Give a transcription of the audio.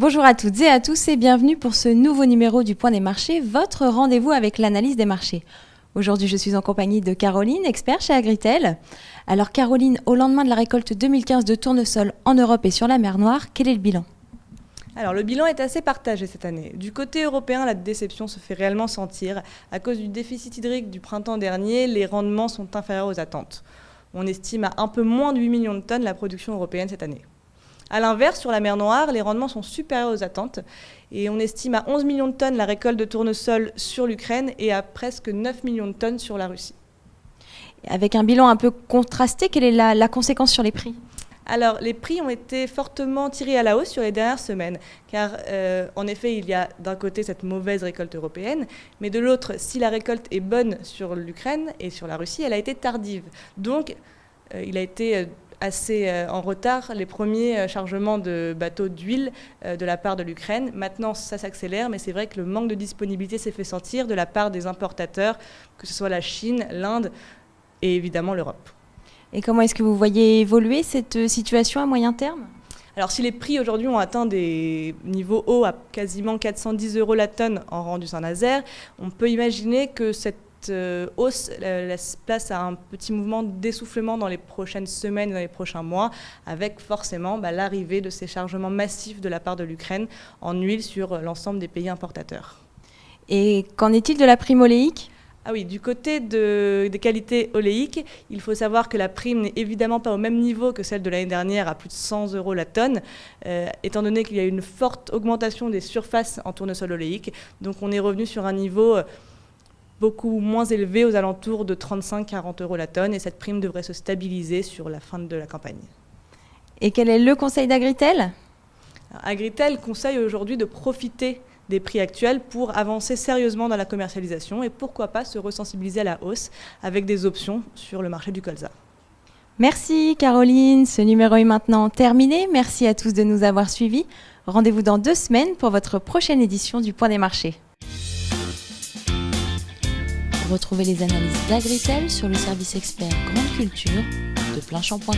Bonjour à toutes et à tous et bienvenue pour ce nouveau numéro du Point des marchés, votre rendez-vous avec l'analyse des marchés. Aujourd'hui, je suis en compagnie de Caroline, expert chez Agritel. Alors Caroline, au lendemain de la récolte 2015 de tournesol en Europe et sur la mer Noire, quel est le bilan ? Alors le bilan est assez partagé cette année. Du côté européen, la déception se fait réellement sentir. À cause du déficit hydrique du printemps dernier, les rendements sont inférieurs aux attentes. On estime à un peu moins de 8 millions de tonnes la production européenne cette année. A l'inverse, sur la mer Noire, les rendements sont supérieurs aux attentes et on estime à 11 millions de tonnes la récolte de tournesol sur l'Ukraine et à presque 9 millions de tonnes sur la Russie. Avec un bilan un peu contrasté, quelle est la conséquence sur les prix ? Alors, les prix ont été fortement tirés à la hausse sur les dernières semaines, car en effet, il y a d'un côté cette mauvaise récolte européenne, mais de l'autre, si la récolte est bonne sur l'Ukraine et sur la Russie, elle a été tardive. Donc, il a été assez en retard les premiers chargements de bateaux d'huile de la part de l'Ukraine. Maintenant, ça s'accélère, mais c'est vrai que le manque de disponibilité s'est fait sentir de la part des importateurs, que ce soit la Chine, l'Inde et évidemment l'Europe. Et comment est-ce que vous voyez évoluer cette situation à moyen terme ? Alors si les prix aujourd'hui ont atteint des niveaux hauts à quasiment 410 € la tonne en rendu Saint-Nazaire, on peut imaginer que cette hausse laisse place à un petit mouvement d'essoufflement dans les prochaines semaines, dans les prochains mois, avec forcément l'arrivée de ces chargements massifs de la part de l'Ukraine en huile sur l'ensemble des pays importateurs. Et qu'en est-il de la prime oléique ? Ah oui, du côté des qualités oléiques, il faut savoir que la prime n'est évidemment pas au même niveau que celle de l'année dernière, à plus de 100 € la tonne, étant donné qu'il y a eu une forte augmentation des surfaces en tournesol oléique. Donc on est revenu sur un niveau beaucoup moins élevé, aux alentours de 35-40 € la tonne, et cette prime devrait se stabiliser sur la fin de la campagne. Et quel est le conseil d'Agritel ? Agritel conseille aujourd'hui de profiter des prix actuels pour avancer sérieusement dans la commercialisation et pourquoi pas se resensibiliser à la hausse avec des options sur le marché du colza. Merci Caroline, ce numéro est maintenant terminé. Merci à tous de nous avoir suivis. Rendez-vous dans 2 semaines pour votre prochaine édition du Point des marchés. Retrouvez les analyses d'Agritel sur le service expert Grande Culture de Plainchant.com.